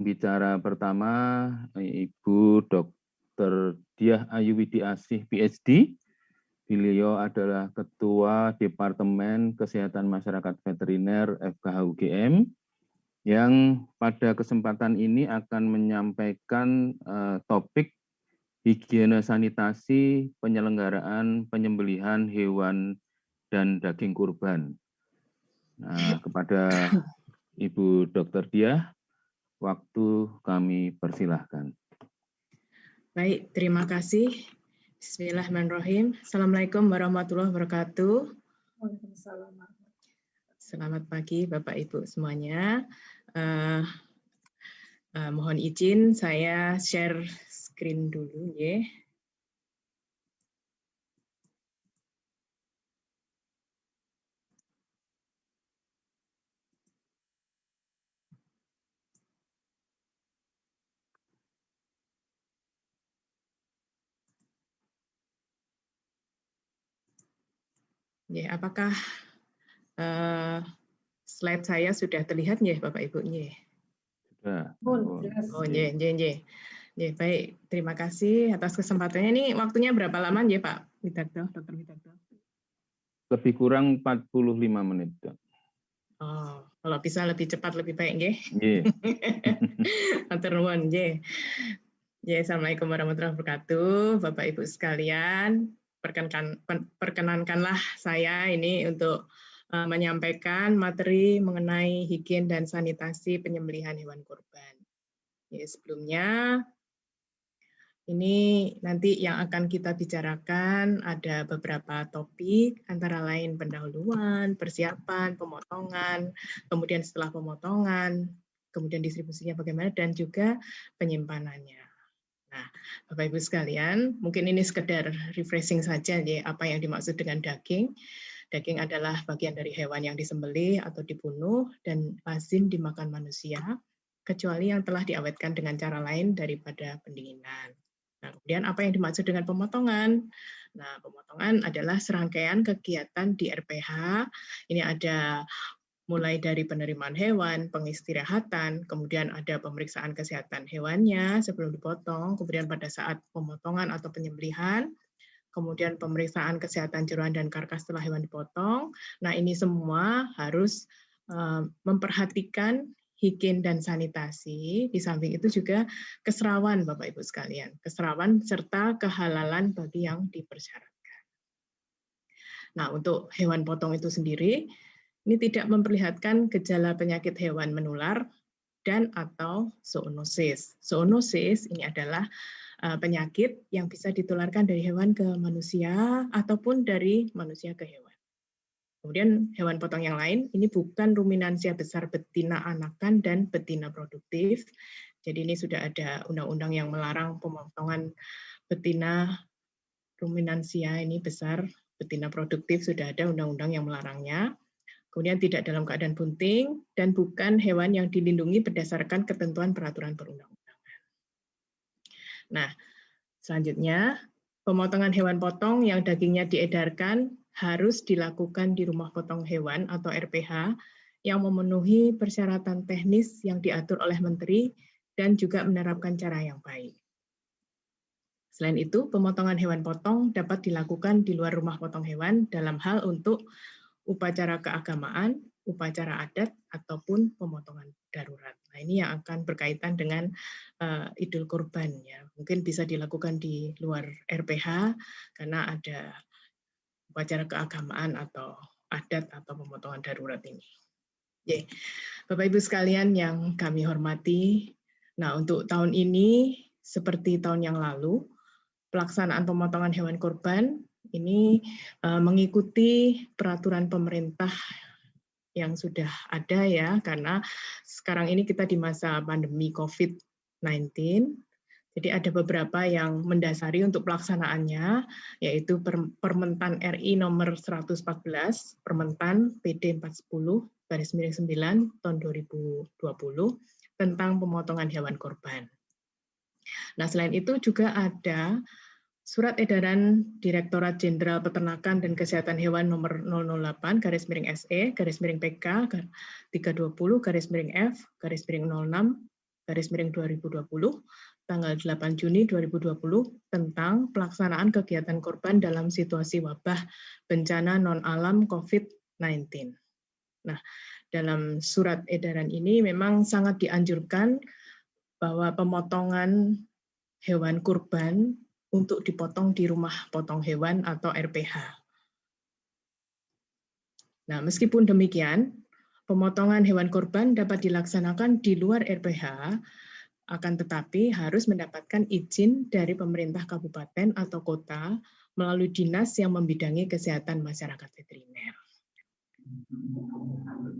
Bicara pertama, Ibu Dr. Diah Ayuwidi Asih, PhD. Beliau adalah Ketua Departemen Kesehatan Masyarakat Veteriner FKH UGM, yang pada kesempatan ini akan menyampaikan topik higiene sanitasi penyelenggaraan penyembelihan hewan dan daging kurban. Nah, kepada Ibu Dr. Diah, waktu kami persilahkan. Baik, terima kasih. Bismillahirrahmanirrahim. Assalamualaikum warahmatullahi wabarakatuh. Selamat pagi Bapak Ibu semuanya. Mohon izin saya share screen dulu ya. Ya, apakah slide saya sudah terlihat ya Bapak Ibu? Ya. Oh, ya. Baik, terima kasih atas kesempatannya. Ini waktunya berapa lama ya Pak Widarto, Dr. Widarto? Lebih kurang 45 menit. Oh, kalau bisa lebih cepat lebih baik, nggih. Nggih. Matur nuwun, nggih. Ya, Assalamualaikum warahmatullahi wabarakatuh, Bapak Ibu sekalian. Perkenankanlah saya ini untuk menyampaikan materi mengenai higien dan sanitasi penyembelihan hewan kurban. Ya, sebelumnya ini nanti yang akan kita bicarakan ada beberapa topik, antara lain pendahuluan, persiapan, pemotongan, kemudian setelah pemotongan, kemudian distribusinya bagaimana, dan juga penyimpanannya. Nah, Bapak Ibu sekalian, mungkin ini sekedar refreshing saja ya, apa yang dimaksud dengan daging. Daging adalah bagian dari hewan yang disembelih atau dibunuh dan lazim dimakan manusia, kecuali yang telah diawetkan dengan cara lain daripada pendinginan. Nah, kemudian apa yang dimaksud dengan pemotongan? Nah, pemotongan adalah serangkaian kegiatan di RPH. Ini ada mulai dari penerimaan hewan, pengistirahatan, kemudian ada pemeriksaan kesehatan hewannya sebelum dipotong, kemudian pada saat pemotongan atau penyembelihan, kemudian pemeriksaan kesehatan jeroan dan karkas setelah hewan dipotong. Nah, ini semua harus memperhatikan higien dan sanitasi. Di samping itu juga keserawan, Bapak Ibu sekalian, keserawan serta kehalalan bagi yang dipersyaratkan. Nah, untuk hewan potong itu sendiri, ini tidak memperlihatkan gejala penyakit hewan menular dan atau zoonosis. Zoonosis ini adalah penyakit yang bisa ditularkan dari hewan ke manusia ataupun dari manusia ke hewan. Kemudian hewan potong yang lain, ini bukan ruminansia besar betina anakan dan betina produktif. Jadi ini sudah ada undang-undang yang melarang pemotongan betina ruminansia ini besar, betina produktif sudah ada undang-undang yang melarangnya. Kemudian tidak dalam keadaan bunting, dan bukan hewan yang dilindungi berdasarkan ketentuan peraturan perundang-undangan. Nah, selanjutnya, pemotongan hewan potong yang dagingnya diedarkan harus dilakukan di rumah potong hewan atau RPH yang memenuhi persyaratan teknis yang diatur oleh Menteri dan juga menerapkan cara yang baik. Selain itu, pemotongan hewan potong dapat dilakukan di luar rumah potong hewan dalam hal untuk upacara keagamaan, upacara adat, ataupun pemotongan darurat. Nah, ini yang akan berkaitan dengan Idul Kurban. Ya. Mungkin bisa dilakukan di luar RPH karena ada upacara keagamaan atau adat atau pemotongan darurat ini. Ye. Bapak Ibu sekalian yang kami hormati, nah untuk tahun ini seperti tahun yang lalu, pelaksanaan pemotongan hewan kurban ini mengikuti peraturan pemerintah yang sudah ada ya, karena sekarang ini kita di masa pandemi COVID-19, jadi ada beberapa yang mendasari untuk pelaksanaannya, yaitu Permentan RI nomor 114, Permentan PD 410/9 tahun 2020 tentang pemotongan hewan kurban. Nah, selain itu juga ada Surat Edaran Direktorat Jenderal Peternakan dan Kesehatan Hewan nomor 008/SE/PK 320/F/06 2020 tanggal 8 Juni 2020 tentang pelaksanaan kegiatan korban dalam situasi wabah bencana non-alam COVID-19. Nah, dalam surat edaran ini memang sangat dianjurkan bahwa pemotongan hewan kurban untuk dipotong di rumah potong hewan atau RPH. Nah, meskipun demikian, pemotongan hewan kurban dapat dilaksanakan di luar RPH, akan tetapi harus mendapatkan izin dari pemerintah kabupaten atau kota melalui dinas yang membidangi kesehatan masyarakat veteriner.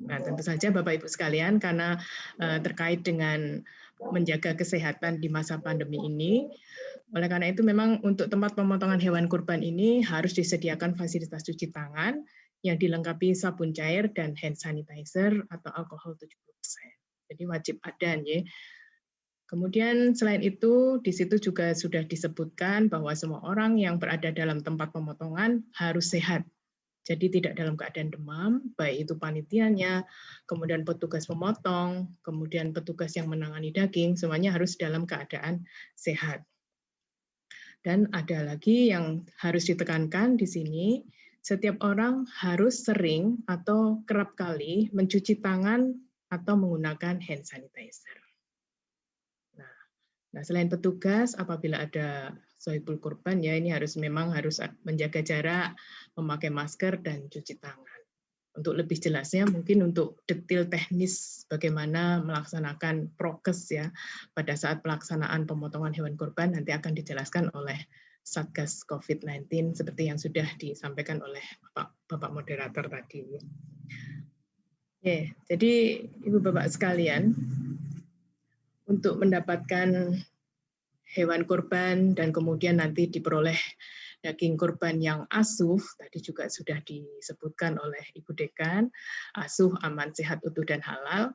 Nah, tentu saja Bapak Ibu sekalian, karena terkait dengan menjaga kesehatan di masa pandemi ini, oleh karena itu memang untuk tempat pemotongan hewan kurban ini harus disediakan fasilitas cuci tangan yang dilengkapi sabun cair dan hand sanitizer atau alkohol 70%. Jadi wajib ada, ya. Kemudian selain itu, di situ juga sudah disebutkan bahwa semua orang yang berada dalam tempat pemotongan harus sehat. Jadi tidak dalam keadaan demam, baik itu panitianya, kemudian petugas pemotong, kemudian petugas yang menangani daging, semuanya harus dalam keadaan sehat. Dan ada lagi yang harus ditekankan di sini, setiap orang harus sering atau kerap kali mencuci tangan atau menggunakan hand sanitizer. Nah, selain petugas, apabila ada sohibul kurban, ya ini memang harus menjaga jarak, memakai masker, dan cuci tangan. Untuk lebih jelasnya, mungkin untuk detail teknis bagaimana melaksanakan prokes ya pada saat pelaksanaan pemotongan hewan kurban nanti akan dijelaskan oleh Satgas COVID-19 seperti yang sudah disampaikan oleh Bapak moderator tadi. Oke, jadi Ibu Bapak sekalian, untuk mendapatkan hewan kurban dan kemudian nanti diperoleh daging kurban yang asuh, tadi juga sudah disebutkan oleh Ibu Dekan, asuh, aman, sehat, utuh, dan halal,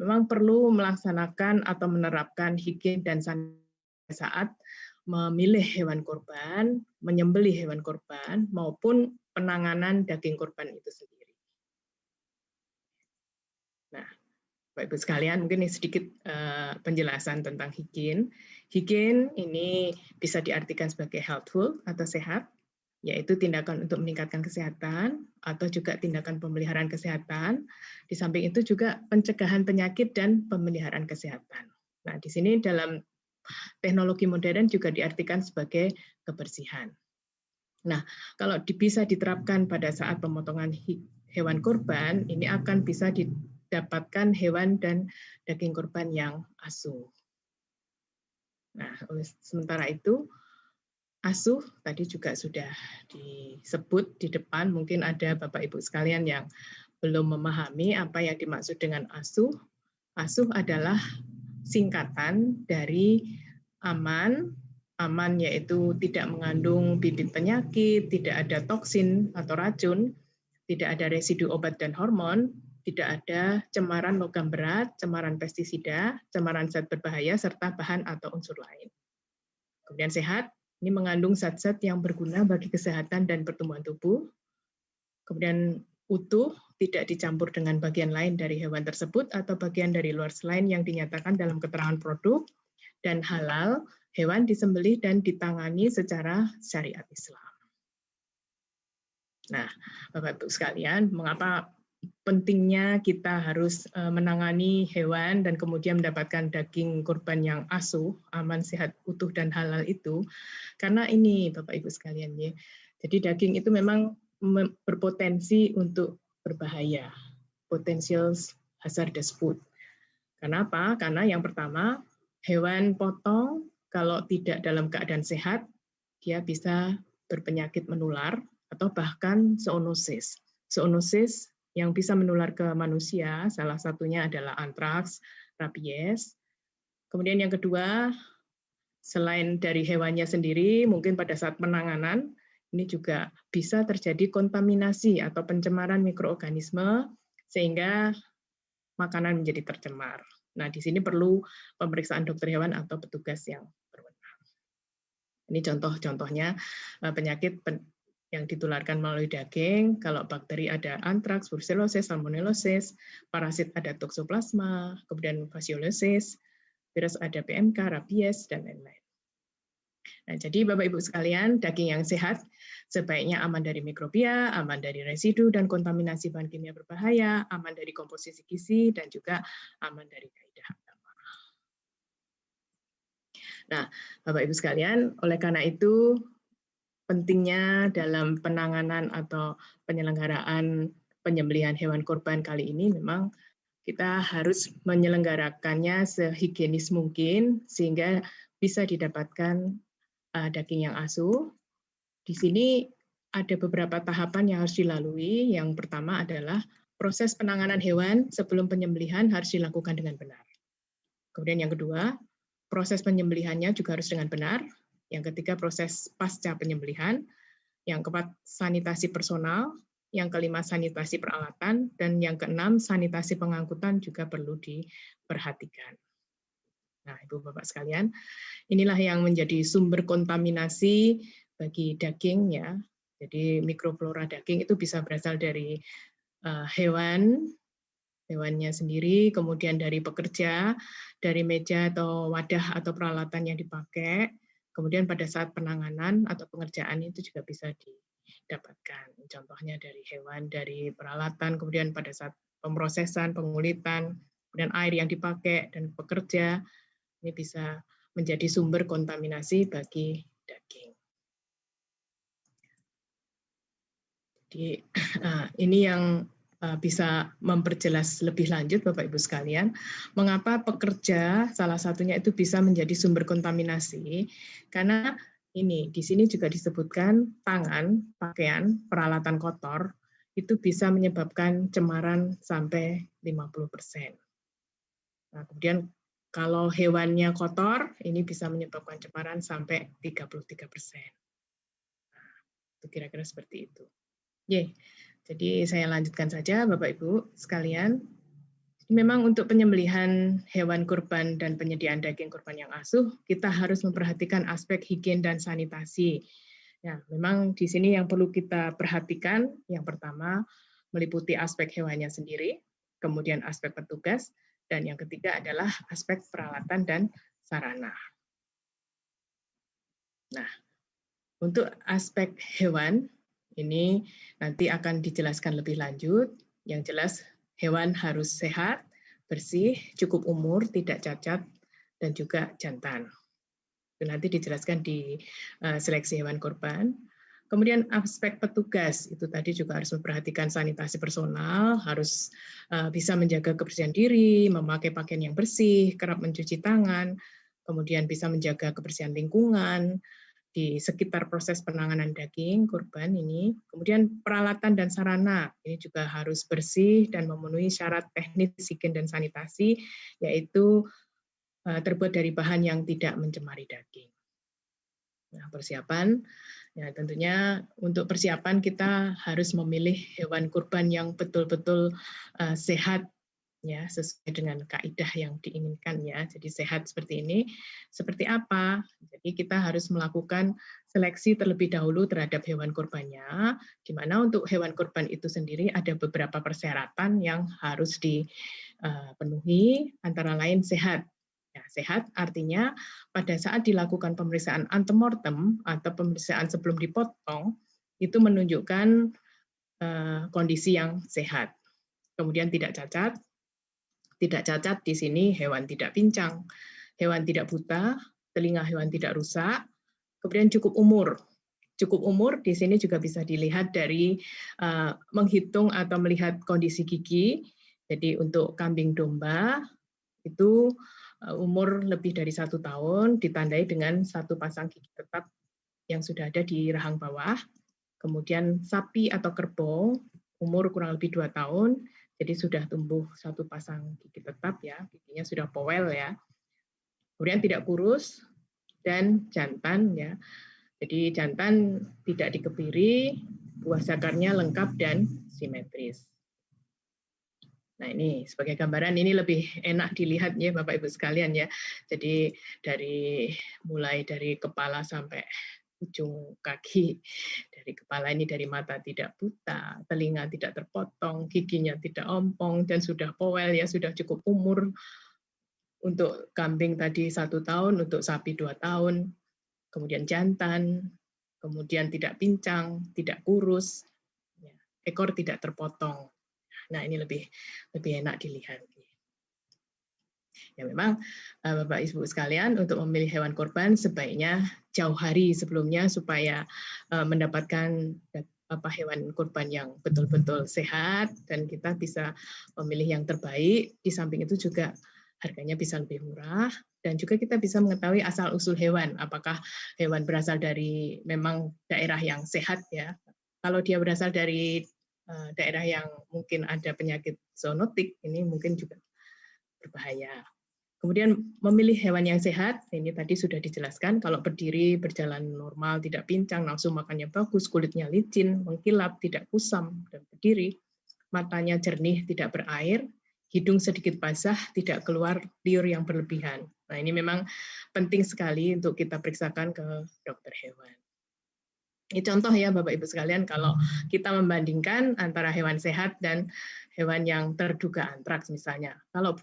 memang perlu melaksanakan atau menerapkan higien dan sanitasi saat memilih hewan kurban, menyembelih hewan kurban, maupun penanganan daging kurban itu sendiri. Nah, Bapak Ibu sekalian, mungkin ini sedikit penjelasan tentang higien. Higien ini bisa diartikan sebagai healthful atau sehat, yaitu tindakan untuk meningkatkan kesehatan atau juga tindakan pemeliharaan kesehatan. Di samping itu juga pencegahan penyakit dan pemeliharaan kesehatan. Nah, di sini dalam teknologi modern juga diartikan sebagai kebersihan. Nah, kalau bisa diterapkan pada saat pemotongan hewan kurban, ini akan bisa dapatkan hewan dan daging kurban yang asuh. Nah, sementara itu, asuh tadi juga sudah disebut di depan, mungkin ada Bapak Ibu sekalian yang belum memahami apa yang dimaksud dengan asuh. Asuh adalah singkatan dari aman, aman yaitu tidak mengandung bibit penyakit, tidak ada toksin atau racun, tidak ada residu obat dan hormon, tidak ada cemaran logam berat, cemaran pestisida, cemaran zat berbahaya, serta bahan atau unsur lain. Kemudian sehat, ini mengandung zat-zat yang berguna bagi kesehatan dan pertumbuhan tubuh. Kemudian utuh, tidak dicampur dengan bagian lain dari hewan tersebut atau bagian dari luar selain yang dinyatakan dalam keterangan produk. Dan halal, hewan disembelih dan ditangani secara syariat Islam. Nah, Bapak Ibu sekalian, mengapa pentingnya kita harus menangani hewan dan kemudian mendapatkan daging kurban yang asuh, aman, sehat, utuh, dan halal itu? Karena ini, Bapak Ibu sekalian, ya. Jadi daging itu memang berpotensi untuk berbahaya, potential hazardous food. Kenapa? Karena yang pertama, hewan potong kalau tidak dalam keadaan sehat, dia bisa berpenyakit menular atau bahkan zoonosis. Zoonosis yang bisa menular ke manusia, salah satunya adalah antraks, rabies. Kemudian yang kedua, selain dari hewannya sendiri, mungkin pada saat penanganan, ini juga bisa terjadi kontaminasi atau pencemaran mikroorganisme, sehingga makanan menjadi tercemar. Nah, di sini perlu pemeriksaan dokter hewan atau petugas yang berwenang. Ini contoh-contohnya penyakit yang ditularkan melalui daging. Kalau bakteri ada antraks, brucellosis, salmonellosis, parasit ada toxoplasma, kemudian fasciolosis, virus ada PMK, rabies, dan lain-lain. Nah, jadi Bapak Ibu sekalian, daging yang sehat sebaiknya aman dari mikrobia, aman dari residu dan kontaminasi bahan kimia berbahaya, aman dari komposisi gizi, dan juga aman dari kaidah agama. Nah, Bapak Ibu sekalian, oleh karena itu pentingnya dalam penanganan atau penyelenggaraan penyembelihan hewan kurban kali ini memang kita harus menyelenggarakannya sehigienis mungkin sehingga bisa didapatkan daging yang asuh. Di sini ada beberapa tahapan yang harus dilalui. Yang pertama adalah proses penanganan hewan sebelum penyembelihan harus dilakukan dengan benar. Kemudian yang kedua, proses penyembelihannya juga harus dengan benar. Yang ketiga, proses pasca penyembelihan. Yang keempat, sanitasi personal. Yang kelima, sanitasi peralatan. Dan yang keenam, sanitasi pengangkutan juga perlu diperhatikan. Nah, Ibu Bapak sekalian, inilah yang menjadi sumber kontaminasi bagi daging ya. Jadi mikroflora daging itu bisa berasal dari hewannya sendiri, kemudian dari pekerja, dari meja atau wadah atau peralatan yang dipakai, kemudian pada saat penanganan atau pengerjaan itu juga bisa didapatkan. Contohnya dari hewan, dari peralatan, kemudian pada saat pemrosesan, pengulitan, kemudian air yang dipakai, dan pekerja, ini bisa menjadi sumber kontaminasi bagi daging. Jadi ini yang bisa memperjelas lebih lanjut Bapak Ibu sekalian, mengapa pekerja salah satunya itu bisa menjadi sumber kontaminasi, karena ini di sini juga disebutkan tangan, pakaian, peralatan kotor itu bisa menyebabkan cemaran sampai 50%. Nah, kemudian kalau hewannya kotor, ini bisa menyebabkan cemaran sampai 33%. Nah, itu kira-kira seperti itu. Jadi saya lanjutkan saja Bapak Ibu sekalian. Memang untuk penyembelihan hewan kurban dan penyediaan daging kurban yang asuh, kita harus memperhatikan aspek higien dan sanitasi. Ya, memang di sini yang perlu kita perhatikan, yang pertama meliputi aspek hewannya sendiri, kemudian aspek petugas, dan yang ketiga adalah aspek peralatan dan sarana. Nah, untuk aspek hewan, ini nanti akan dijelaskan lebih lanjut. Yang jelas, hewan harus sehat, bersih, cukup umur, tidak cacat, dan juga jantan. Itu nanti dijelaskan di seleksi hewan kurban. Kemudian aspek petugas, itu tadi juga harus memperhatikan sanitasi personal, harus bisa menjaga kebersihan diri, memakai pakaian yang bersih, kerap mencuci tangan, kemudian bisa menjaga kebersihan lingkungan di sekitar proses penanganan daging kurban ini. Kemudian peralatan dan sarana, ini juga harus bersih dan memenuhi syarat teknis higien dan sanitasi, yaitu terbuat dari bahan yang tidak mencemari daging. Nah, persiapan, ya tentunya untuk persiapan kita harus memilih hewan kurban yang betul-betul sehat, ya sesuai dengan kaidah yang diinginkan ya. Jadi sehat seperti ini. Seperti apa? Jadi kita harus melakukan seleksi terlebih dahulu terhadap hewan kurbannya, di mana untuk hewan kurban itu sendiri ada beberapa persyaratan yang harus dipenuhi, antara lain sehat. Ya, sehat artinya pada saat dilakukan pemeriksaan antemortem atau pemeriksaan sebelum dipotong, itu menunjukkan kondisi yang sehat. Kemudian tidak cacat. Tidak cacat di sini hewan tidak pincang, hewan tidak buta, telinga hewan tidak rusak, kemudian cukup umur. Cukup umur di sini juga bisa dilihat dari menghitung atau melihat kondisi gigi. Jadi untuk kambing domba itu umur lebih dari 1 tahun ditandai dengan 1 pasang gigi tetap yang sudah ada di rahang bawah. Kemudian sapi atau kerbau umur kurang lebih 2 tahun, jadi sudah tumbuh 1 pasang gigi tetap ya, giginya sudah powel ya. Kemudian tidak kurus dan jantan ya. Jadi jantan tidak dikebiri, buah zakarnya lengkap dan simetris. Nah ini sebagai gambaran, ini lebih enak dilihat ya Bapak Ibu sekalian ya. Jadi mulai dari kepala sampai ujung kaki, dari kepala ini dari mata tidak buta, telinga tidak terpotong, giginya tidak ompong, dan sudah powel ya, sudah cukup umur, untuk kambing tadi 1 tahun, untuk sapi 2 tahun, kemudian jantan, kemudian tidak pincang, tidak kurus, ya, ekor tidak terpotong. Nah, ini lebih enak dilihat. Ya memang Bapak Ibu sekalian, untuk memilih hewan kurban sebaiknya jauh hari sebelumnya supaya mendapatkan hewan kurban yang betul-betul sehat dan kita bisa memilih yang terbaik. Di samping itu juga harganya bisa lebih murah dan juga kita bisa mengetahui asal-usul hewan, apakah hewan berasal dari memang daerah yang sehat ya. Kalau dia berasal dari daerah yang mungkin ada penyakit zoonotik, ini mungkin juga berbahaya. Kemudian memilih hewan yang sehat, ini tadi sudah dijelaskan, kalau berdiri, berjalan normal, tidak pincang, nafsu makannya bagus, kulitnya licin, mengkilap, tidak kusam, dan berdiri, matanya jernih, tidak berair, hidung sedikit basah, tidak keluar liur yang berlebihan. Nah, ini memang penting sekali untuk kita periksakan ke dokter hewan. Ini contoh ya Bapak Ibu sekalian, kalau kita membandingkan antara hewan sehat dan hewan yang terduga antraks misalnya. Kalau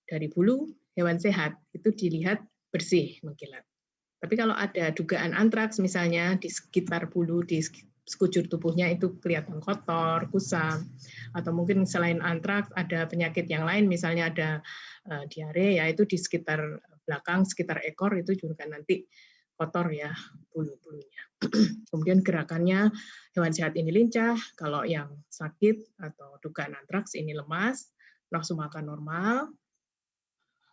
dari bulu hewan sehat itu dilihat bersih, mengkilat. Tapi kalau ada dugaan antraks misalnya di sekitar bulu, di sekujur tubuhnya itu kelihatan kotor, kusam, atau mungkin selain antraks ada penyakit yang lain, misalnya ada diare, ya itu di sekitar belakang, sekitar ekor itu juga nanti kotor ya bulu-bulunya. Kemudian gerakannya hewan sehat ini lincah, kalau yang sakit atau dugaan antraks ini lemas, nafsu makan normal,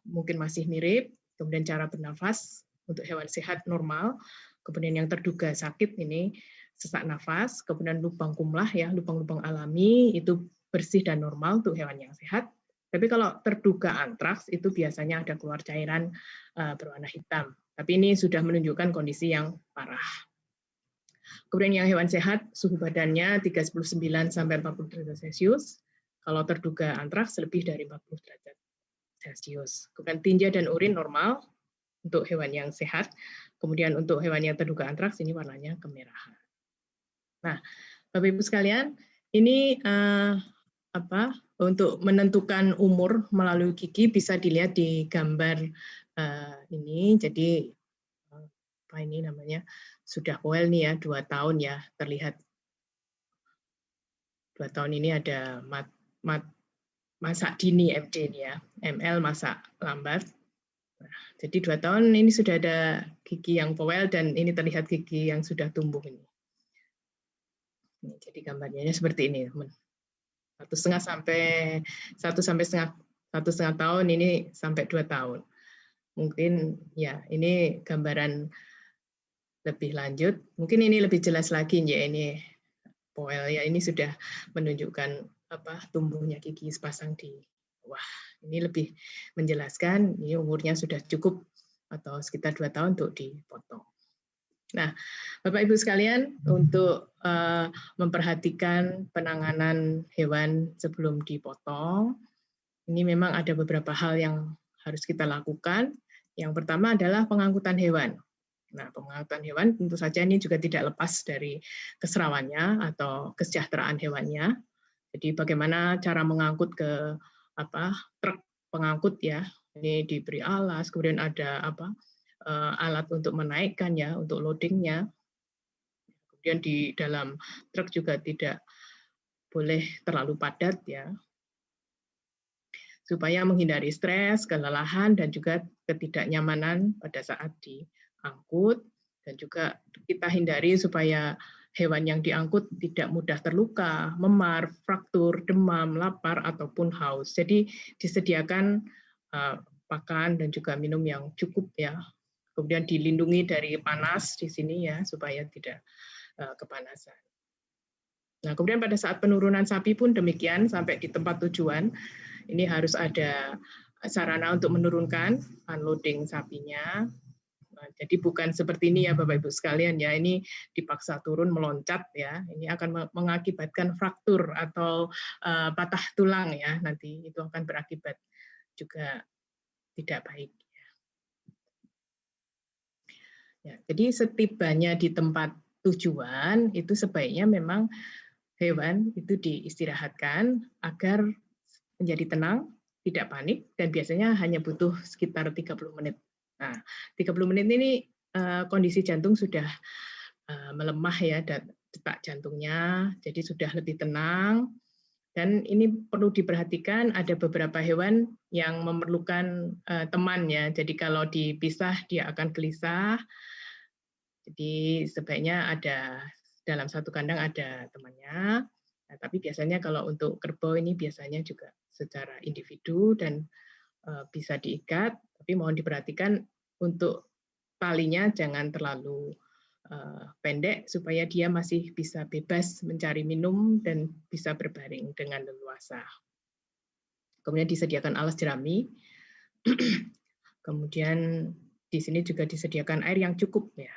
mungkin masih mirip, kemudian cara bernafas untuk hewan sehat normal, kemudian yang terduga sakit ini sesak nafas, kemudian lubang kumlah ya, lubang-lubang alami itu bersih dan normal untuk hewan yang sehat. Tapi kalau terduga antraks itu biasanya ada keluar cairan berwarna hitam. Tapi ini sudah menunjukkan kondisi yang parah. Kemudian yang hewan sehat, suhu badannya 39 sampai 40 derajat Celcius. Kalau terduga antraks lebih dari 40 derajat Celcius. Kemudian tinja dan urin normal untuk hewan yang sehat. Kemudian untuk hewan yang terduga antraks ini warnanya kemerahan. Nah, Bapak Ibu sekalian, ini untuk menentukan umur melalui gigi bisa dilihat di gambar ini. Jadi apa ini namanya? Sudah well nih ya, 2 tahun ya, terlihat 2 tahun ini ada masa dini MD nih ya, ML masa lambat. Nah, jadi 2 tahun ini sudah ada gigi yang powel dan ini terlihat gigi yang sudah tumbuh ini. Jadi gambarnya seperti ini, teman. 1,5 tahun ini sampai 2 tahun. Mungkin ya ini gambaran lebih lanjut. Mungkin ini lebih jelas lagi ya, ini powel ya, ini sudah menunjukkan tumbuhnya gigi sepasang di wah, ini lebih menjelaskan ini umurnya sudah cukup atau sekitar 2 tahun untuk dipotong. Nah, Bapak Ibu sekalian, untuk memperhatikan penanganan hewan sebelum dipotong, ini memang ada beberapa hal yang harus kita lakukan. Yang pertama adalah pengangkutan hewan. Nah, pengangkutan hewan tentu saja ini juga tidak lepas dari keserawannya atau kesejahteraan hewannya. Jadi bagaimana cara mengangkut ke truk pengangkut ya, ini diberi alas, kemudian ada alat untuk menaikkan ya, untuk loadingnya. Kemudian di dalam truk juga tidak boleh terlalu padat ya, supaya menghindari stres, kelelahan, dan juga ketidaknyamanan pada saat diangkut. Dan juga kita hindari supaya hewan yang diangkut tidak mudah terluka, memar, fraktur, demam, lapar, ataupun haus. Jadi disediakan pakan dan juga minum yang cukup ya. Kemudian dilindungi dari panas di sini ya, supaya tidak kepanasan. Nah, kemudian pada saat penurunan sapi pun demikian, sampai di tempat tujuan, ini harus ada sarana untuk menurunkan unloading sapinya. Nah, jadi bukan seperti ini ya Bapak Ibu sekalian ya, ini dipaksa turun meloncat ya, ini akan mengakibatkan fraktur atau patah tulang ya, nanti itu akan berakibat juga tidak baik. Ya, jadi setibanya di tempat tujuan itu sebaiknya memang hewan itu diistirahatkan agar menjadi tenang tidak panik, dan biasanya hanya butuh sekitar 30 menit. Nah, 30 menit ini kondisi jantung sudah melemah ya, detak jantungnya, jadi sudah lebih tenang. Dan ini perlu diperhatikan, ada beberapa hewan yang memerlukan teman ya. Jadi kalau dipisah dia akan gelisah. Jadi sebaiknya ada dalam satu kandang ada temannya. Nah, tapi biasanya kalau untuk kerbau ini biasanya juga secara individu dan bisa diikat, tapi mohon diperhatikan untuk talinya jangan terlalu pendek supaya dia masih bisa bebas mencari minum dan bisa berbaring dengan leluasa. Kemudian disediakan alas jerami. Kemudian di sini juga disediakan air yang cukup ya.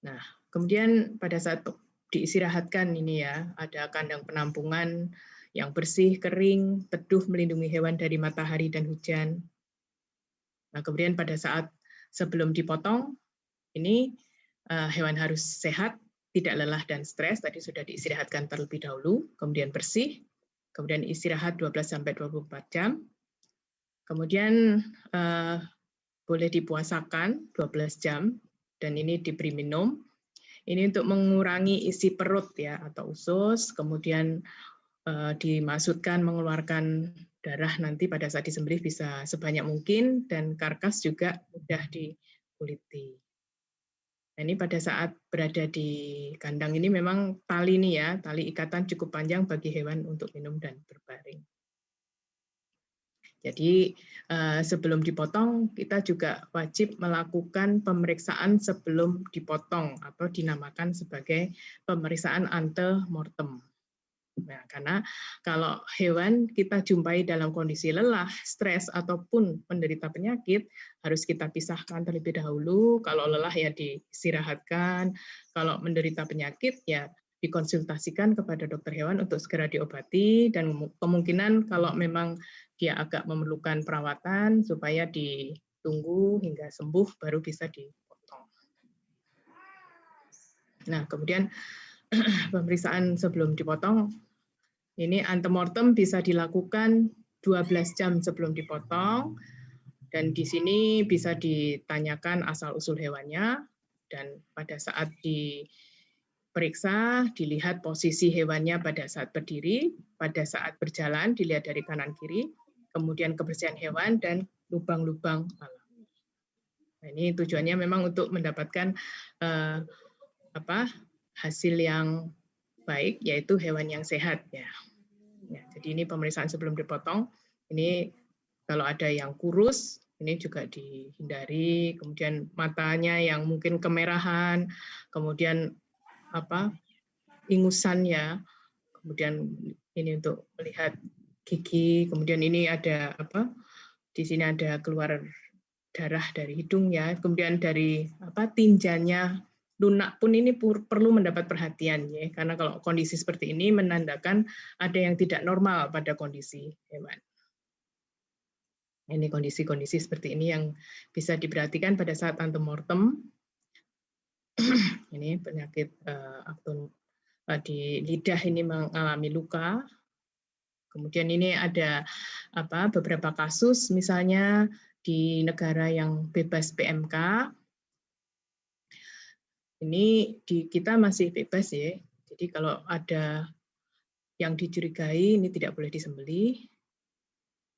Nah, kemudian pada saat diistirahatkan ini ya, ada kandang penampungan yang bersih, kering, teduh melindungi hewan dari matahari dan hujan. Nah, kemudian pada saat sebelum dipotong, ini hewan harus sehat, tidak lelah dan stres, tadi sudah diistirahatkan terlebih dahulu, kemudian bersih, kemudian istirahat 12-24 jam, kemudian boleh dipuasakan 12 jam, dan ini diberi minum. Ini untuk mengurangi isi perut ya atau usus, kemudian dimaksudkan mengeluarkan darah nanti pada saat disembelih bisa sebanyak mungkin, dan karkas juga mudah dikuliti. Nah, ini pada saat berada di kandang ini memang tali nih ya, tali ikatan cukup panjang bagi hewan untuk minum dan berbaring. Jadi sebelum dipotong kita juga wajib melakukan pemeriksaan sebelum dipotong atau dinamakan sebagai pemeriksaan antemortem. Nah, karena kalau hewan kita jumpai dalam kondisi lelah, stres, ataupun menderita penyakit, harus kita pisahkan terlebih dahulu. Kalau lelah ya diistirahatkan, kalau menderita penyakit ya dikonsultasikan kepada dokter hewan untuk segera diobati, dan kemungkinan kalau memang dia agak memerlukan perawatan supaya ditunggu hingga sembuh baru bisa dipotong. Nah, kemudian pemeriksaan sebelum dipotong, ini antemortem bisa dilakukan 12 jam sebelum dipotong, dan di sini bisa ditanyakan asal-usul hewannya, dan pada saat diperiksa, dilihat posisi hewannya pada saat berdiri, pada saat berjalan, dilihat dari kanan kiri, kemudian kebersihan hewan, dan lubang-lubang alami. Nah, ini tujuannya memang untuk mendapatkan hasil yang baik, yaitu hewan yang sehat ya. Ya, jadi ini pemeriksaan sebelum dipotong. Ini kalau ada yang kurus, ini juga dihindari. Kemudian matanya yang mungkin kemerahan, kemudian ingusan ya. Kemudian ini untuk melihat gigi. Kemudian ini ada di sini ada keluar darah dari hidung ya. Kemudian dari tinjanya lunak pun ini perlu mendapat perhatian ya, karena kalau kondisi seperti ini menandakan ada yang tidak normal pada kondisi hewan. Ini kondisi-kondisi seperti ini yang bisa diperhatikan pada saat antemortem. Ini penyakit di lidah ini mengalami luka. Kemudian ini ada beberapa kasus, misalnya di negara yang bebas PMK. Ini kita masih bebas ya. Jadi kalau ada yang dicurigai ini tidak boleh disembelih.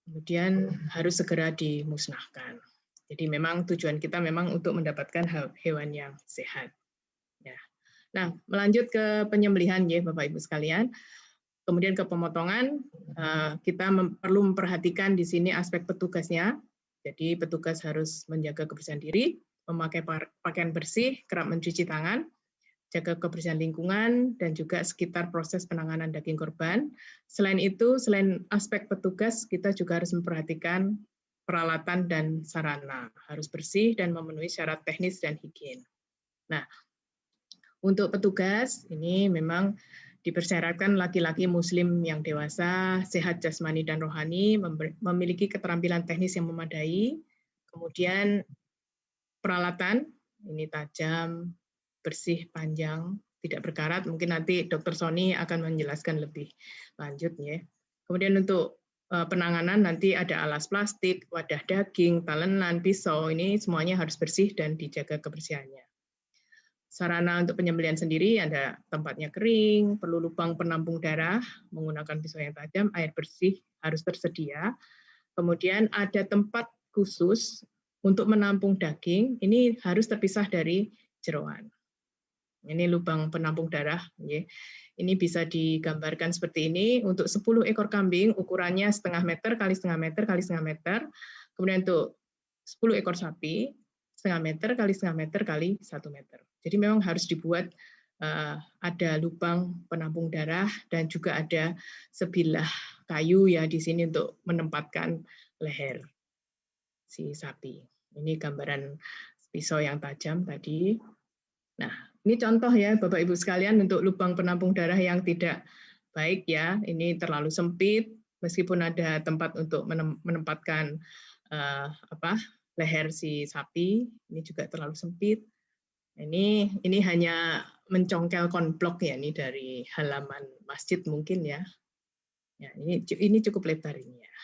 Kemudian harus segera dimusnahkan. Jadi memang tujuan kita memang untuk mendapatkan hewan yang sehat. Ya. Nah, melanjut ke penyembelihan ya Bapak Ibu sekalian. Kemudian ke pemotongan, kita perlu memperhatikan di sini aspek petugasnya. Jadi petugas harus menjaga kebersihan diri, memakai pakaian bersih, kerap mencuci tangan, jaga kebersihan lingkungan, dan juga sekitar proses penanganan daging korban. Selain itu, selain aspek petugas, kita juga harus memperhatikan peralatan dan sarana. Harus bersih dan memenuhi syarat teknis dan higien. Nah, untuk petugas, ini memang dipersyaratkan laki-laki muslim yang dewasa, sehat jasmani dan rohani, memiliki keterampilan teknis yang memadai, kemudian peralatan, ini tajam, bersih, panjang, tidak berkarat. Mungkin nanti Dr. Sony akan menjelaskan lebih lanjut ya. Kemudian untuk penanganan nanti ada alas plastik, wadah daging, talenan, pisau, ini semuanya harus bersih dan dijaga kebersihannya. Sarana untuk penyembelihan sendiri ada tempatnya kering, perlu lubang penampung darah, menggunakan pisau yang tajam, air bersih harus tersedia. Kemudian ada tempat khusus untuk menampung daging, ini harus terpisah dari jeroan. Ini lubang penampung darah. Ini bisa digambarkan seperti ini. Untuk 10 ekor kambing, ukurannya setengah meter kali setengah meter kali setengah meter. Kemudian untuk 10 ekor sapi, setengah meter kali setengah meter kali 1 meter. Jadi memang harus dibuat ada lubang penampung darah dan juga ada sebilah kayu ya di sini untuk menempatkan leher si sapi. Ini gambaran pisau yang tajam tadi. Nah, ini contoh ya Bapak Ibu sekalian untuk lubang penampung darah yang tidak baik ya. Ini terlalu sempit meskipun ada tempat untuk menempatkan leher si sapi, ini juga terlalu sempit. Ini hanya mencongkel konblok ya, ini dari halaman masjid mungkin ya. Ya, ini cukup lebar ini ya.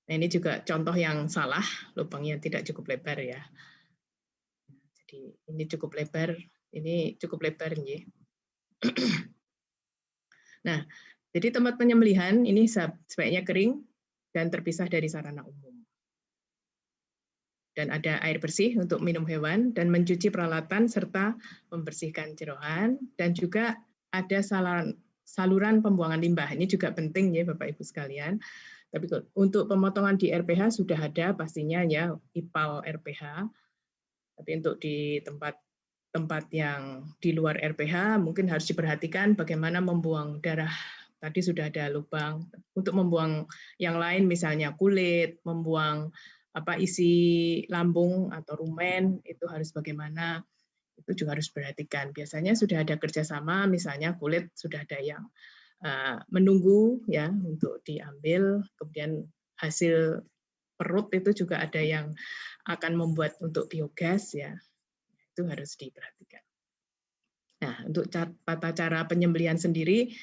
Nah, ini juga contoh yang salah, lubangnya tidak cukup lebar ya. Jadi ini cukup lebar, ini cukup lebar ya. Nah, jadi tempat penyembelihan ini sebaiknya kering dan terpisah dari sarana umum. Dan ada air bersih untuk minum hewan dan mencuci peralatan serta membersihkan jeroan, dan juga ada saluran pembuangan limbah. Ini juga penting ya Bapak Ibu sekalian. Tapi untuk pemotongan di RPH sudah ada pastinya ya, IPAL RPH. Tapi untuk di tempat yang di luar RPH mungkin harus diperhatikan bagaimana membuang darah. Tadi sudah ada lubang. Untuk membuang yang lain misalnya kulit, membuang isi lambung atau rumen, itu harus bagaimana, itu juga harus diperhatikan. Biasanya sudah ada kerjasama, misalnya kulit sudah ada yang menunggu ya untuk diambil, kemudian hasil perut itu juga ada yang akan membuat untuk biogas ya, itu harus diperhatikan. Nah, untuk tata cara penyembelihan sendiri,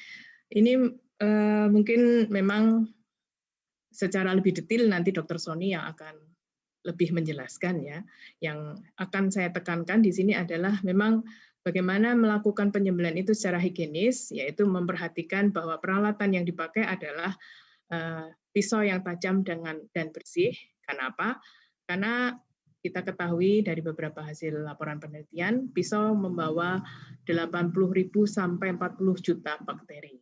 ini mungkin memang secara lebih detail nanti Dr. Sony yang akan lebih menjelaskan ya. Yang akan saya tekankan di sini adalah memang bagaimana melakukan penyembelihan itu secara higienis, yaitu memperhatikan bahwa peralatan yang dipakai adalah pisau yang tajam dan bersih. Kenapa? Karena kita ketahui dari beberapa hasil laporan penelitian, pisau membawa 80.000 sampai 40 juta bakteri.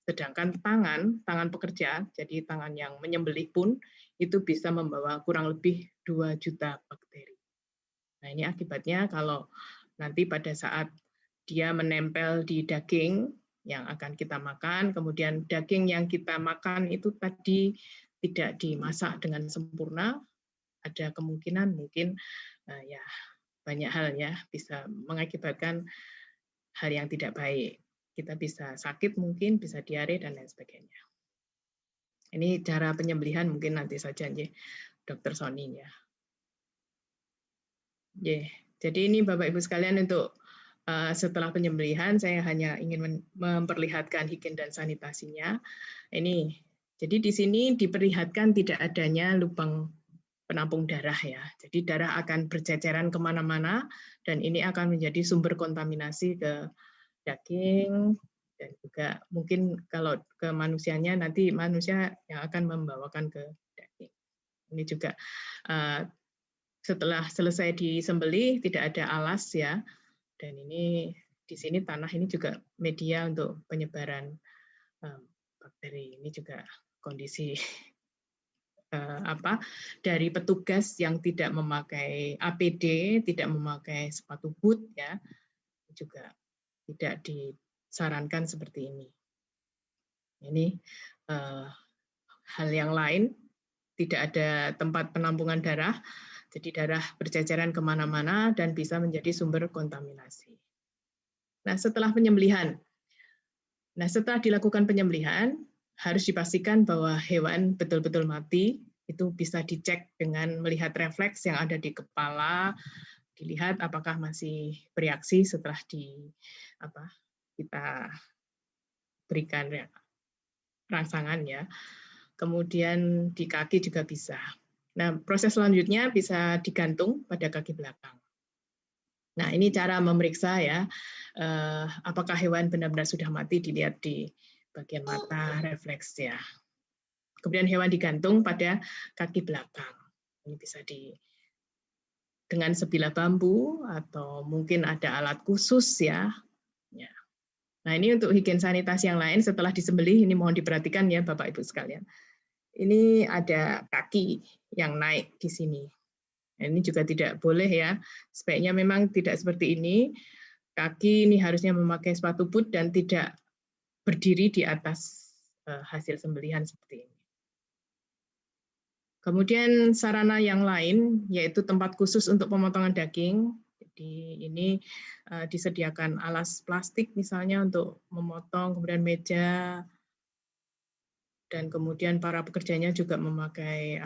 Sedangkan tangan pekerja, jadi tangan yang menyembelih pun, itu bisa membawa kurang lebih 2 juta bakteri. Nah, ini akibatnya kalau nanti pada saat dia menempel di daging yang akan kita makan, kemudian daging yang kita makan itu tadi tidak dimasak dengan sempurna, ada kemungkinan mungkin ya banyak hal ya bisa mengakibatkan hal yang tidak baik. Kita bisa sakit mungkin, bisa diare dan lain sebagainya. Ini cara penyembelihan mungkin nanti saja ya, Dr. Sony ya. Jadi ini Bapak Ibu sekalian untuk setelah penyembelihan saya hanya ingin memperlihatkan higien dan sanitasinya. Ini jadi di sini diperlihatkan tidak adanya lubang penampung darah ya. Jadi darah akan berceceran kemana-mana dan ini akan menjadi sumber kontaminasi ke daging dan juga mungkin kalau ke manusianya nanti manusia yang akan membawakan ke daging. Ini juga setelah selesai disembelih tidak ada alas ya, dan ini di sini tanah ini juga media untuk penyebaran bakteri. Ini juga kondisi dari petugas yang tidak memakai APD, tidak memakai sepatu boot ya, juga tidak disarankan seperti ini. Ini hal yang lain, tidak ada tempat penampungan darah, jadi darah berceceran kemana-mana dan bisa menjadi sumber kontaminasi. Nah, setelah penyembelihan, setelah dilakukan penyembelihan, harus dipastikan bahwa hewan betul-betul mati. Itu bisa dicek dengan melihat refleks yang ada di kepala, dilihat apakah masih bereaksi setelah kita berikan rangsangan ya. Kemudian di kaki juga bisa. Nah, proses selanjutnya bisa digantung pada kaki belakang. Nah, ini cara memeriksa ya, apakah hewan benar-benar sudah mati, dilihat di bagian mata, refleks ya. Kemudian hewan digantung pada kaki belakang. Ini bisa dengan sebilah bambu atau mungkin ada alat khusus ya. Nah, ini untuk higien sanitasi yang lain setelah disembelih, ini mohon diperhatikan ya Bapak Ibu sekalian. Ini ada kaki yang naik di sini. Nah, ini juga tidak boleh ya. Sebaiknya memang tidak seperti ini. Kaki ini harusnya memakai sepatu boot dan tidak berdiri di atas hasil sembelihan seperti ini. Kemudian sarana yang lain yaitu tempat khusus untuk pemotongan daging. Jadi ini disediakan alas plastik misalnya untuk memotong, kemudian meja, dan kemudian para pekerjanya juga memakai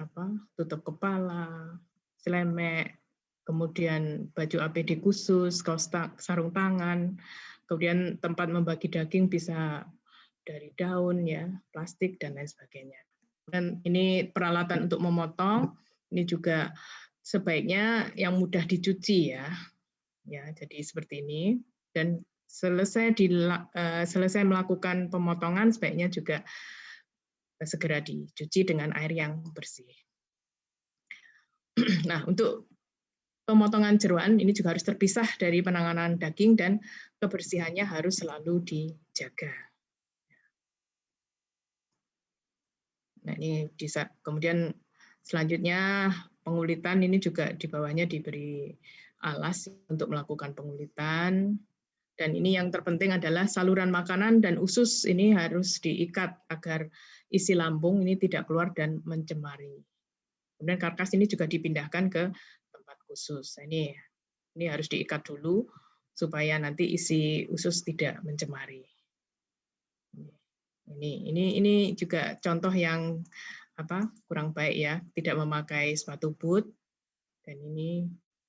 tutup kepala, selemek, kemudian baju APD khusus, kaos sarung tangan, kemudian tempat membagi daging bisa dari daun ya, plastik dan lain sebagainya. Dan ini peralatan untuk memotong, ini juga sebaiknya yang mudah dicuci ya. Ya, jadi seperti ini. Dan selesai melakukan pemotongan sebaiknya juga segera dicuci dengan air yang bersih. Nah, untuk pemotongan jeroan ini juga harus terpisah dari penanganan daging dan kebersihannya harus selalu dijaga. Nah, ini bisa. Kemudian selanjutnya pengulitan ini juga di bawahnya diberi alas untuk melakukan pengulitan. Dan ini yang terpenting adalah saluran makanan dan usus ini harus diikat agar isi lambung ini tidak keluar dan mencemari. Kemudian karkas ini juga dipindahkan ke tempat khusus. Nah, ini harus diikat dulu supaya nanti isi usus tidak mencemari. Ini juga contoh yang kurang baik ya, tidak memakai sepatu boot dan ini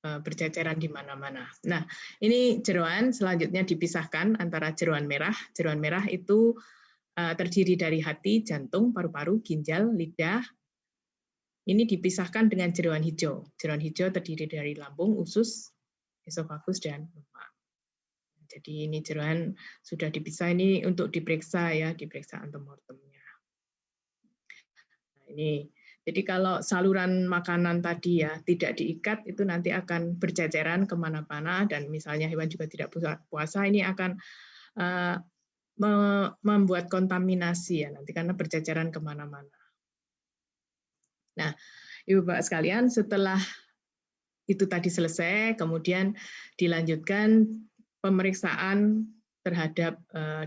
berceceran di mana-mana. Nah, ini jeroan selanjutnya dipisahkan antara jeroan merah. Jeroan merah itu terdiri dari hati, jantung, paru-paru, ginjal, lidah. Ini dipisahkan dengan jeroan hijau. Jeroan hijau terdiri dari lambung, usus, esofagus, dan lemak. Jadi ini jeroan sudah dipisah, ini untuk diperiksa ya, diperiksa antemortemnya. Nah, ini. Jadi kalau saluran makanan tadi ya tidak diikat, itu nanti akan berceceran kemana-mana, dan misalnya hewan juga tidak puasa, ini akan membuat kontaminasi ya nanti karena berceceran kemana-mana. Nah, Ibu Bapak sekalian, setelah itu tadi selesai, kemudian dilanjutkan pemeriksaan terhadap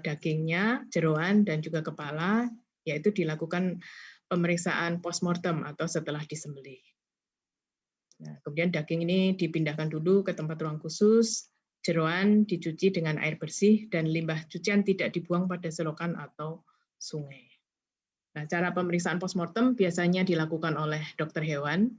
dagingnya, jeroan, dan juga kepala, yaitu dilakukan pemeriksaan postmortem atau setelah disembelih. Nah, kemudian daging ini dipindahkan dulu ke tempat ruang khusus, jeroan dicuci dengan air bersih, dan limbah cucian tidak dibuang pada selokan atau sungai. Nah, cara pemeriksaan postmortem biasanya dilakukan oleh dokter hewan,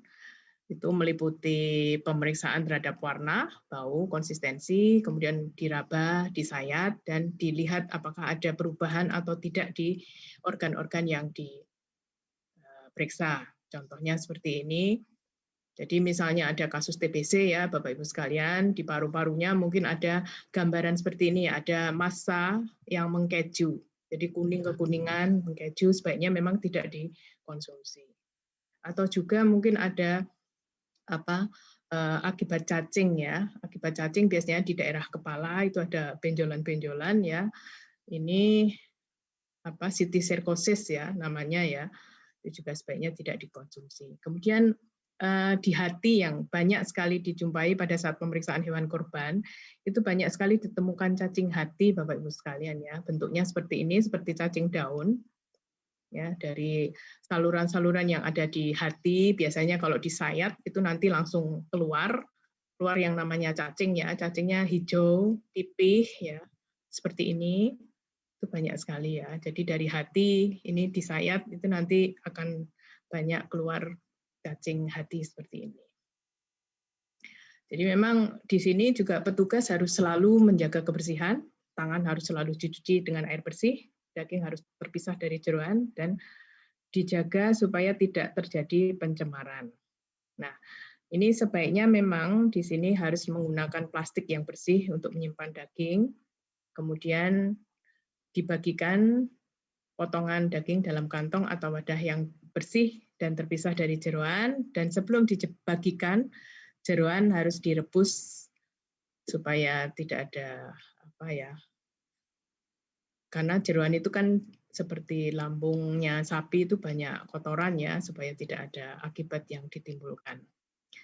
itu meliputi pemeriksaan terhadap warna, bau, konsistensi, kemudian diraba, disayat, dan dilihat apakah ada perubahan atau tidak di organ-organ yang diperiksa. Contohnya seperti ini. Jadi misalnya ada kasus TBC ya Bapak Ibu sekalian, di paru-parunya mungkin ada gambaran seperti ini, ada massa yang mengkeju. Jadi kuning kekuningan, mengkeju, sebaiknya memang tidak dikonsumsi. Atau juga mungkin ada akibat cacing ya. Akibat cacing biasanya di daerah kepala itu ada benjolan-benjolan ya. Ini cysticercosis ya namanya ya. Itu juga sebaiknya tidak dikonsumsi. Kemudian di hati yang banyak sekali dijumpai pada saat pemeriksaan hewan kurban, itu banyak sekali ditemukan cacing hati Bapak Ibu sekalian ya. Bentuknya seperti ini, seperti cacing daun. Ya, dari saluran-saluran yang ada di hati, biasanya kalau disayat itu nanti langsung keluar yang namanya cacing ya, cacingnya hijau, pipih ya, seperti ini, itu banyak sekali ya. Jadi dari hati ini disayat itu nanti akan banyak keluar cacing hati seperti ini. Jadi memang di sini juga petugas harus selalu menjaga kebersihan, tangan harus selalu dicuci dengan air bersih, daging harus terpisah dari jeroan dan dijaga supaya tidak terjadi pencemaran. Nah, ini sebaiknya memang di sini harus menggunakan plastik yang bersih untuk menyimpan daging, kemudian dibagikan potongan daging dalam kantong atau wadah yang bersih dan terpisah dari jeroan, dan sebelum dibagikan, jeroan harus direbus supaya tidak ada karena jeroan itu kan seperti lambungnya sapi itu banyak kotoran ya, supaya tidak ada akibat yang ditimbulkan.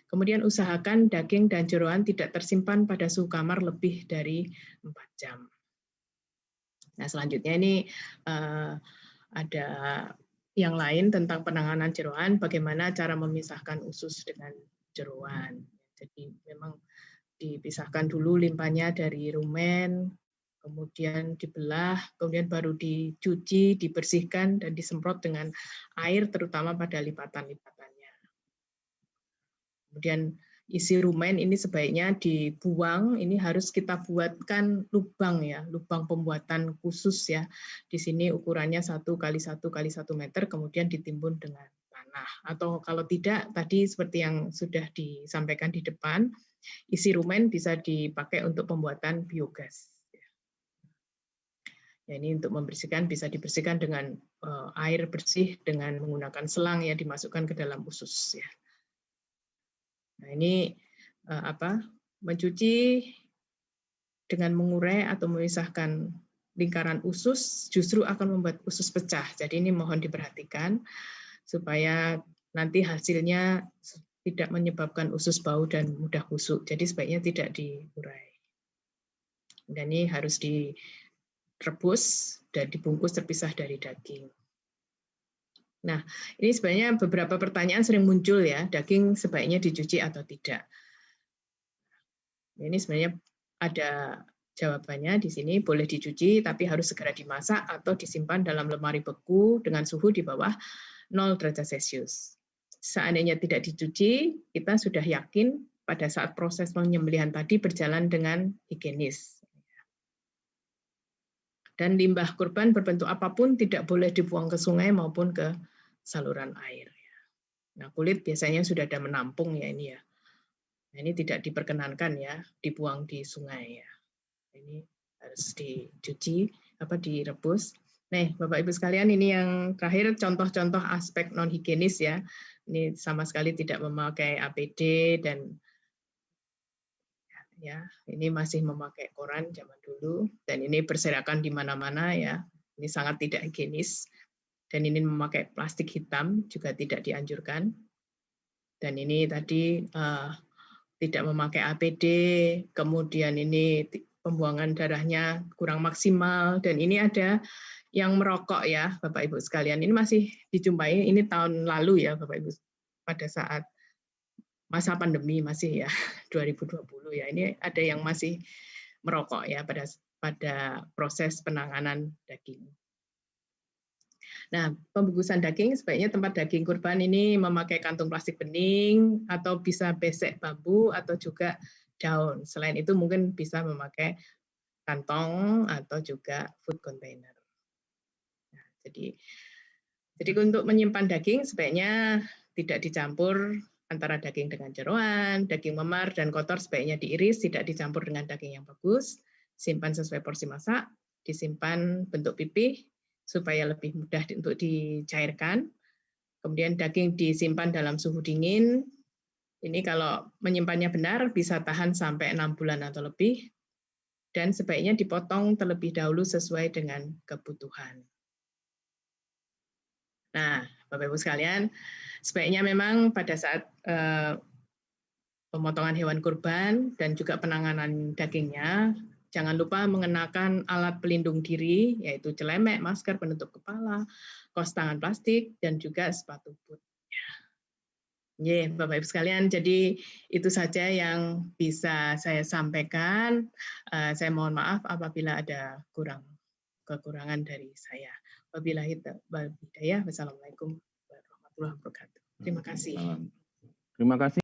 Kemudian usahakan daging dan jeroan tidak tersimpan pada suhu kamar lebih dari 4 jam. Nah, selanjutnya ini ada yang lain tentang penanganan jeroan, bagaimana cara memisahkan usus dengan jeroan. Jadi memang dipisahkan dulu limpahnya dari rumen, kemudian dibelah, kemudian baru dicuci, dibersihkan, dan disemprot dengan air, terutama pada lipatan-lipatannya. Kemudian isi rumen ini sebaiknya dibuang, ini harus kita buatkan lubang ya, lubang pembuatan khusus ya. Di sini ukurannya 1 kali 1 kali 1 meter, kemudian ditimbun dengan tanah. Atau kalau tidak, tadi seperti yang sudah disampaikan di depan, isi rumen bisa dipakai untuk pembuatan biogas. Ya, ini untuk membersihkan bisa dibersihkan dengan air bersih dengan menggunakan selang ya, dimasukkan ke dalam usus ya. Nah, ini mencuci dengan mengurai atau memisahkan lingkaran usus justru akan membuat usus pecah. Jadi ini mohon diperhatikan supaya nanti hasilnya tidak menyebabkan usus bau dan mudah busuk. Jadi sebaiknya tidak diurai. Dan ini harus direbus dan dibungkus terpisah dari daging. Nah, ini sebenarnya beberapa pertanyaan sering muncul ya, daging sebaiknya dicuci atau tidak. Ini sebenarnya ada jawabannya di sini, boleh dicuci tapi harus segera dimasak atau disimpan dalam lemari beku dengan suhu di bawah 0 derajat Celcius. Seandainya tidak dicuci, kita sudah yakin pada saat proses penyembelihan tadi berjalan dengan higienis. Dan limbah kurban berbentuk apapun tidak boleh dibuang ke sungai maupun ke saluran air. Nah, kulit biasanya sudah ada menampung ya ini ya. Nah, ini tidak diperkenankan ya dibuang di sungai ya. Ini harus dicuci, direbus. Nah, Bapak Ibu sekalian, ini yang terakhir contoh-contoh aspek non higienis ya. Ini sama sekali tidak memakai APD dan ya, ini masih memakai koran zaman dulu dan ini berserakan di mana-mana ya. Ini sangat tidak higienis. Dan ini memakai plastik hitam juga tidak dianjurkan. Dan ini tadi tidak memakai APD, kemudian ini pembuangan darahnya kurang maksimal, dan ini ada yang merokok ya Bapak Ibu sekalian. Ini masih dijumpai, ini tahun lalu ya Bapak Ibu, pada saat masa pandemi masih ya 2020 ya. Ini ada yang masih merokok ya pada proses penanganan daging. Nah, pembungkusan daging sebaiknya tempat daging kurban ini memakai kantung plastik bening atau bisa besek bambu atau juga daun. Selain itu mungkin bisa memakai kantong atau juga food container. Nah, jadi untuk menyimpan daging sebaiknya tidak dicampur antara daging dengan jeroan, daging memar dan kotor sebaiknya diiris, tidak dicampur dengan daging yang bagus, simpan sesuai porsi masak, disimpan bentuk pipih, supaya lebih mudah untuk dicairkan. Kemudian daging disimpan dalam suhu dingin. Ini kalau menyimpannya benar bisa tahan sampai 6 bulan atau lebih. Dan sebaiknya dipotong terlebih dahulu sesuai dengan kebutuhan. Nah, Bapak Ibu sekalian, sebaiknya memang pada saat pemotongan hewan kurban dan juga penanganan dagingnya, jangan lupa mengenakan alat pelindung diri, yaitu celemek, masker, penutup kepala, kaos tangan plastik, dan juga sepatu boot. Ya, Bapak Ibu sekalian, jadi itu saja yang bisa saya sampaikan. Saya mohon maaf apabila ada kekurangan dari saya. Wabillahi taufiq. Wassalamualaikum warahmatullahi wabarakatuh. Terima kasih. Terima kasih.